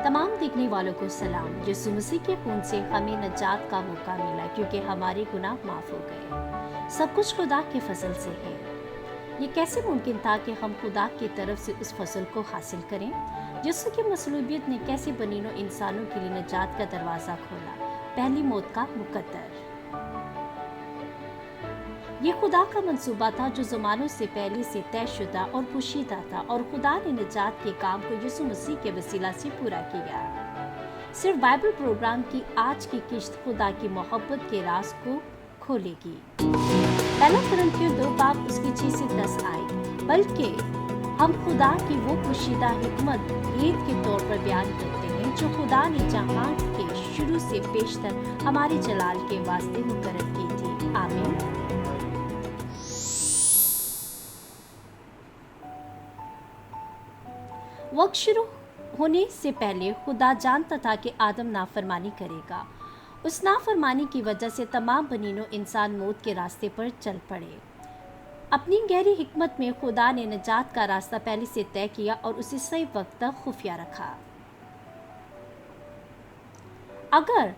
تمام دیکھنے والوں کو سلام۔ یسوع مسیح کے خون سے ہمیں نجات کا موقع ملا کیونکہ ہمارے گناہ معاف ہو گئے۔ سب کچھ خدا کے فضل سے ہے۔ یہ کیسے ممکن تھا کہ ہم خدا کی طرف سے اس فضل کو حاصل کریں؟ یسوع کی مصلوبیت نے کیسے بنینوں انسانوں کے لیے نجات کا دروازہ کھولا؟ پہلی موت کا مقدر۔ یہ خدا کا منصوبہ تھا جو زمانوں سے پہلے سے طے شدہ اور پوشیدہ تھا، اور خدا نے نجات کے کام کو یسوع مسیح کے وسیلہ سے پورا کیا۔ صرف بائبل پروگرام کی آج کی قسط خدا کی محبت کے راز کو کھولے گی۔ پہلا کرنتھیوں 2 باب اس کی 6 سے 10 آئے، بلکہ ہم خدا کی وہ پوشیدہ حکمت بھید کے طور پر بیان کرتے ہیں جو خدا نے جہاں کے شروع سے پیشتر ہمارے جلال کے واسطے مقرر کی تھی۔ آمین۔ وقت شروع ہونے سے پہلے خدا جانتا تھا کہ آدم نافرمانی کرے گا۔ اس نافرمانی کی وجہ سے تمام بنینوں انسان موت کے راستے پر چل پڑے۔ اپنی گہری حکمت میں خدا نے نجات کا راستہ پہلے سے طے کیا اور اسے صحیح وقت تک خفیہ رکھا۔ اگر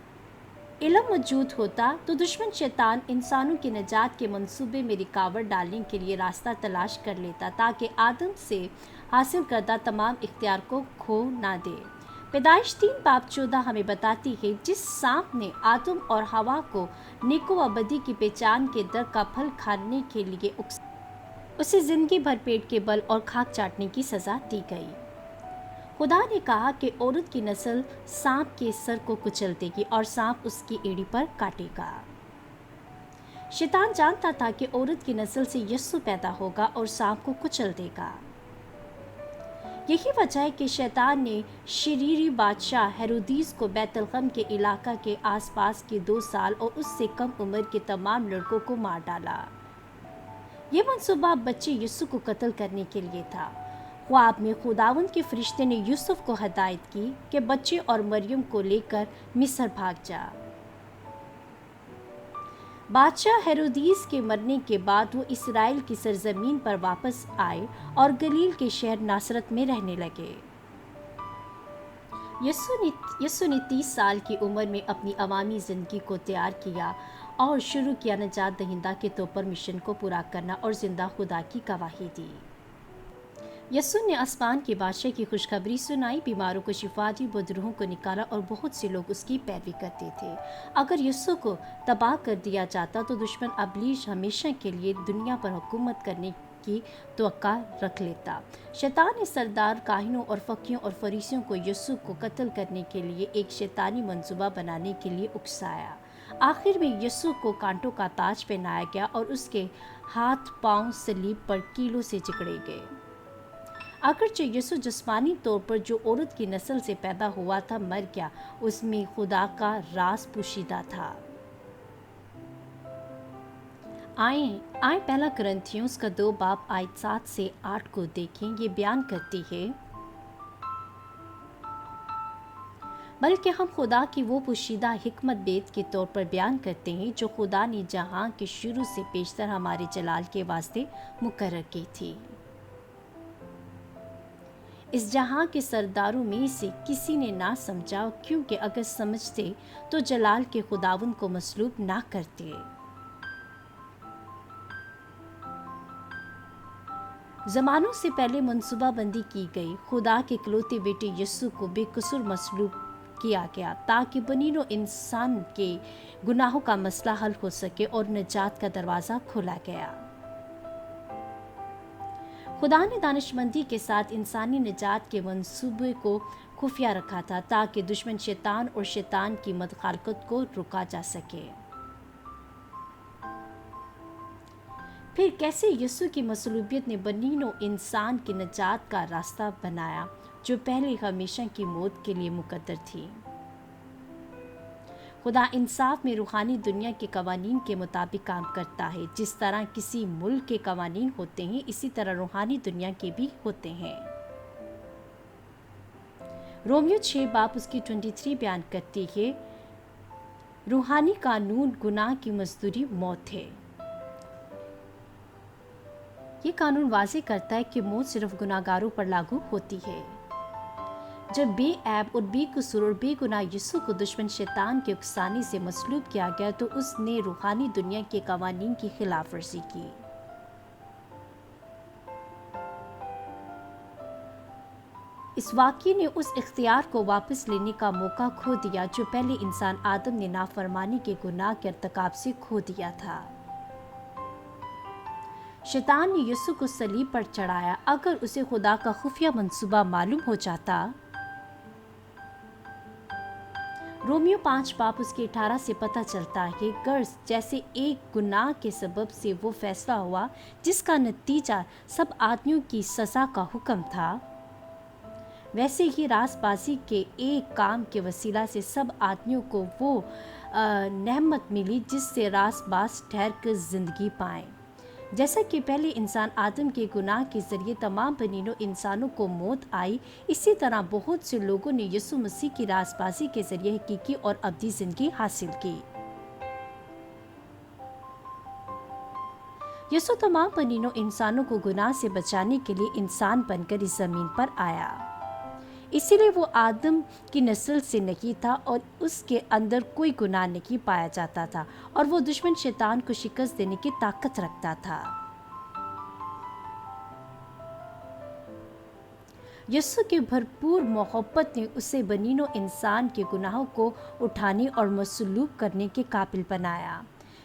علم موجود ہوتا تو دشمن شیطان انسانوں کی نجات کے منصوبے میں رکاوٹ ڈالنے کے لیے راستہ تلاش کر لیتا تاکہ آدم سے حاصل کردہ تمام اختیار کو کھو نہ دے۔ پیدائش 3 باب 14 ہمیں بتاتی ہے، جس سانپ نے آدم اور حوا کو نیک و بدی کی پہچان کے درخت کا پھل کھانے کے لیے اسے زندگی بھر پیٹ کے بل اور خاک چاٹنے کی سزا دی گئی۔ خدا نے کہا کہ عورت کی نسل سانپ کے سر کو کچل دے گی اور سانپ اس کی ایڑی پر کاٹے گا۔ شیطان جانتا تھا کہ عورت کی نسل سے یسوع پیدا ہوگا اور سانپ کو کچل دے گا۔ یہی وجہ ہے کہ شیطان نے شریری بادشاہ ہیرودیس کو بیت لحم کے علاقہ کے آس پاس کے 2 سال اور اس سے کم عمر کے تمام لڑکوں کو مار ڈالا۔ یہ منصوبہ بچے یسوع کو قتل کرنے کے لیے تھا۔ خواب میں خداوند کے فرشتے نے یوسف کو ہدایت کی کہ بچے اور مریم کو لے کر مصر بھاگ جا۔ بادشاہ ہیرودیس کے مرنے کے بعد وہ اسرائیل کی سرزمین پر واپس آئے اور گلیل کے شہر ناصرت میں رہنے لگے۔ یسوع نے 30 سال کی عمر میں اپنی عوامی زندگی کو تیار کیا اور شروع کیا نجات دہندہ کے طور پر مشن کو پورا کرنا اور زندہ خدا کی گواہی دی۔ یسوع نے آسمان کے بادشاہ کی خوشخبری سنائی، بیماروں کو شفا دی، بدروحوں کو نکالا اور بہت سے لوگ اس کی پیروی کرتے تھے۔ اگر یسوع کو تباہ کر دیا جاتا تو دشمن ابلیس ہمیشہ کے لیے دنیا پر حکومت کرنے کی توقع رکھ لیتا۔ شیطان نے سردار کاہنوں اور فقیہوں اور فریسیوں کو یسوع کو قتل کرنے کے لیے ایک شیطانی منصوبہ بنانے کے لیے اکسایا۔ آخر میں یسوع کو کانٹوں کا تاج پہنایا گیا اور اس کے ہاتھ پاؤں صلیب پر کیلوں سے جکڑے گئے۔ اگرچہ یسوع جسمانی طور پر جو عورت کی نسل سے پیدا ہوا تھا مر گیا، اس میں خدا کا راز پوشیدہ تھا۔ آئیں پہلا کرنتھیوں کا 2 باب آیت 7 سے 8 کو دیکھیں۔ یہ بیان کرتی ہے، بلکہ ہم خدا کی وہ پوشیدہ حکمت بید کے طور پر بیان کرتے ہیں جو خدا نے جہاں کے شروع سے پیشتر ہمارے جلال کے واسطے مقرر کی تھی۔ اس جہاں کے سرداروں میں سے کسی نے نہ سمجھا، کیونکہ اگر سمجھتے تو جلال کے خداوند کو مصلوب نہ کرتے۔ زمانوں سے پہلے منصوبہ بندی کی گئی، خدا کے اکلوتے بیٹے یسوع کو بے قصور مصلوب کیا گیا تاکہ بنینوں انسان کے گناہوں کا مسئلہ حل ہو سکے اور نجات کا دروازہ کھولا گیا۔ خدا نے دانشمندی کے ساتھ انسانی نجات کے منصوبے کو خفیہ رکھا تھا تاکہ دشمن شیطان اور شیطان کی مداخلت کو روکا جا سکے۔ پھر کیسے یسوع کی مصلوبیت نے بنینوں انسان کی نجات کا راستہ بنایا جو پہلے ہمیشہ کی موت کے لیے مقدر تھی۔ خدا انصاف میں روحانی دنیا کے قوانین کے مطابق کام کرتا ہے۔ جس طرح کسی ملک کے قوانین ہوتے ہیں، اسی طرح روحانی دنیا کے بھی ہوتے ہیں۔ رومیو 6 باب اس کی 23 بیان کرتی ہے، روحانی قانون گناہ کی مزدوری موت ہے۔ یہ قانون واضح کرتا ہے کہ موت صرف گناہگاروں پر لاگو ہوتی ہے۔ جب بے عیب اور بے قصور اور بے گناہ یسوع کو دشمن شیطان کے اکسانے سے مصلوب کیا گیا تو اس نے روحانی دنیا کے قوانین کی خلاف ورزی کی۔ اس واقعے نے اس اختیار کو واپس لینے کا موقع کھو دیا جو پہلے انسان آدم نے نافرمانی کے گناہ کے ارتکاب سے کھو دیا تھا۔ شیطان نے یسوع کو صلیب پر چڑھایا۔ اگر اسے خدا کا خفیہ منصوبہ معلوم ہو جاتا، رومیو 5 باب اس کے 18 سے پتہ چلتا ہے کہ غرض جیسے ایک گناہ کے سبب سے وہ فیصلہ ہوا جس کا نتیجہ سب آدمیوں کی سزا کا حکم تھا، ویسے ہی راست بازی کے ایک کام کے وسیلہ سے سب آدمیوں کو وہ نعمت ملی جس سے راست باز ٹھہر کر زندگی پائیں۔ جیسا کہ پہلے انسان آدم کے گناہ کے ذریعے تمام بنی نوع انسانوں کو موت آئی، اسی طرح بہت سے لوگوں نے یسوع مسیح کی راست بازی کے ذریعے حقیقی اور ابدی زندگی حاصل کی۔ یسوع تمام بنی نوع انسانوں کو گناہ سے بچانے کے لیے انسان بن کر اس زمین پر آیا۔ اسی لیے وہ آدم کی نسل سے نہیں تھا اور اس کے اندر کوئی گناہ نہیں پایا جاتا تھا، اور وہ دشمن شیطان کو شکست دینے کی طاقت رکھتا تھا۔ یسوع کی بھرپور محبت نے اسے بنی نوع انسان کے گناہوں کو اٹھانے اور مصلوب کرنے کے قابل بنایا۔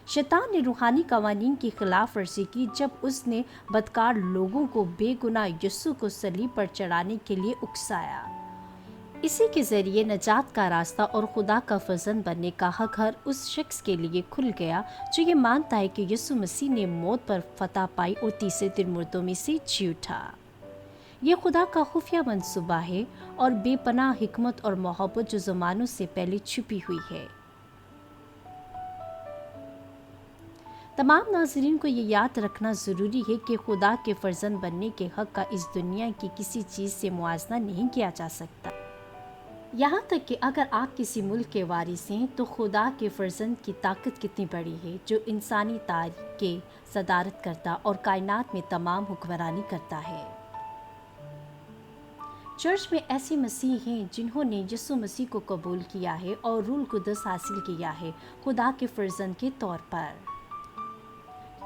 شیطان نے روحانی قوانین کی خلاف ورزی کی جب اس نے بدکار لوگوں کو بے گناہ یسوع کو صلیب پر چڑھانے کے لیے اکسایا۔ اسی کے ذریعے نجات کا راستہ اور خدا کا فرزند بننے کا حق ہر اس شخص کے لیے کھل گیا جو یہ مانتا ہے کہ یسوع مسیح نے موت پر فتح پائی اور تیسرے دن مردوں میں سے جی اٹھا۔ یہ خدا کا خفیہ منصوبہ ہے اور بے پناہ حکمت اور محبت جو زمانوں سے پہلے چھپی ہوئی ہے۔ تمام ناظرین کو یہ یاد رکھنا ضروری ہے کہ خدا کے فرزند بننے کے حق کا اس دنیا کی کسی چیز سے موازنہ نہیں کیا جا سکتا۔ یہاں تک کہ اگر آپ کسی ملک کے وارث ہیں تو خدا کے فرزند کی طاقت کتنی بڑی ہے جو انسانی تاریخ کے صدارت کرتا اور کائنات میں تمام حکمرانی کرتا ہے۔ چرچ میں ایسے مسیح ہیں جنہوں نے یسوع مسیح کو قبول کیا ہے اور روح القدس حاصل کیا ہے خدا کے فرزند کے طور پر۔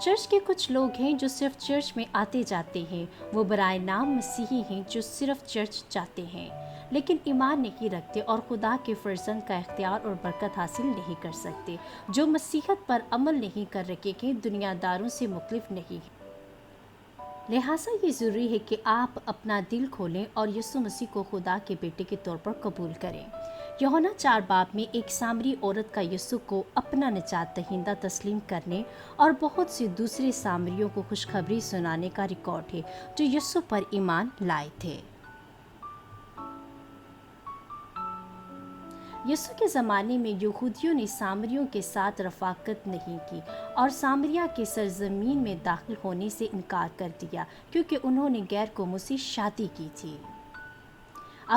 چرچ کے کچھ لوگ ہیں جو صرف چرچ میں آتے جاتے ہیں، وہ برائے نام مسیحی ہیں جو صرف چرچ جاتے ہیں لیکن ایمان نہیں رکھتے اور خدا کے فرزند کا اختیار اور برکت حاصل نہیں کر سکتے۔ جو مسیحیت پر عمل نہیں کر رکھے ہیں دنیا داروں سے مختلف نہیں ہیں۔ لہٰذا یہ ضروری ہے کہ آپ اپنا دل کھولیں اور یسوع مسیح کو خدا کے بیٹے کے طور پر قبول کریں۔ یوحنا 4 باب میں ایک سامری عورت کا یسوع کو اپنا نجات دہندہ تسلیم کرنے اور بہت سے دوسرے سامریوں کو خوشخبری سنانے کا ریکارڈ ہے جو یسوع پر ایمان لائے تھے۔ یسوع کے زمانے میں یہودیوں نے سامریوں کے ساتھ رفاقت نہیں کی اور سامریہ کے سرزمین میں داخل ہونے سے انکار کر دیا کیونکہ انہوں نے غیر قوموں سے شادی کی تھی۔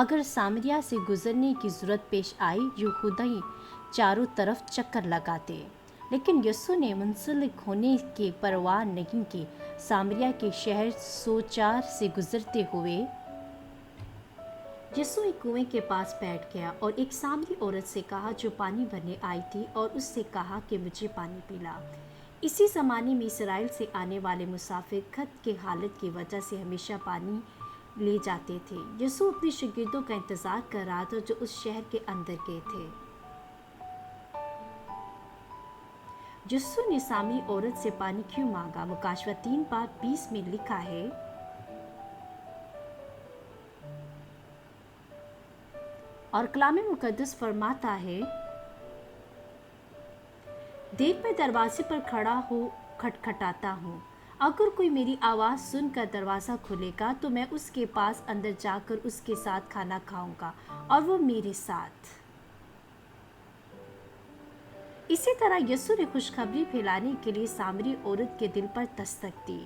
اگر سامریہ سے گزرنے کی ضرورت پیش آئی یہودی چاروں طرف چکر لگاتے، لیکن یسوع نے منسلک ہونے کی پرواہ نہیں کی۔ سامریہ کے شہر سوچار سے گزرتے ہوئے یسوع ایک کنویں کے پاس بیٹھ گیا اور ایک سامری عورت سے کہا جو پانی بھرنے آئی تھی اور اس سے کہا کہ مجھے پانی پلا۔ اسی زمانے میں اسرائیل سے آنے والے مسافر خط کی حالت کی وجہ سے ہمیشہ پانی لے جاتے تھے۔ یسوع اپنے شاگردوں کا انتظار کر رہا تھا جو اس شہر کے اندر گئے تھے۔ یسوع نے سامری عورت سے پانی کیوں مانگا؟ مکاشفہ 3 باب 20 میں لکھا ہے، اور کلام مقدس فرماتا ہے، دیکھ میں دروازے پر کھڑا ہو کھٹکھٹاتا ہوں، اگر کوئی میری آواز سن کر دروازہ کھولے گا تو میں اس کے پاس اندر جا کر اس کے ساتھ کھانا کھاؤں گا اور وہ میرے ساتھ۔ اسی طرح یسوع نے خوشخبری پھیلانے کے لیے سامری عورت کے دل پر دستک دی۔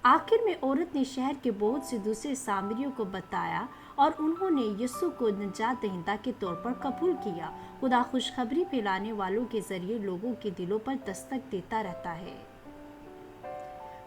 آخر میں عورت نے شہر کے بہت سے دوسرے سامریوں کو بتایا اور انہوں نے یسوع کو نجات دہندہ کے طور پر قبول کیا۔ خدا خوشخبری پھیلانے والوں کے ذریعے لوگوں کے دلوں پر دستک دیتا رہتا ہے۔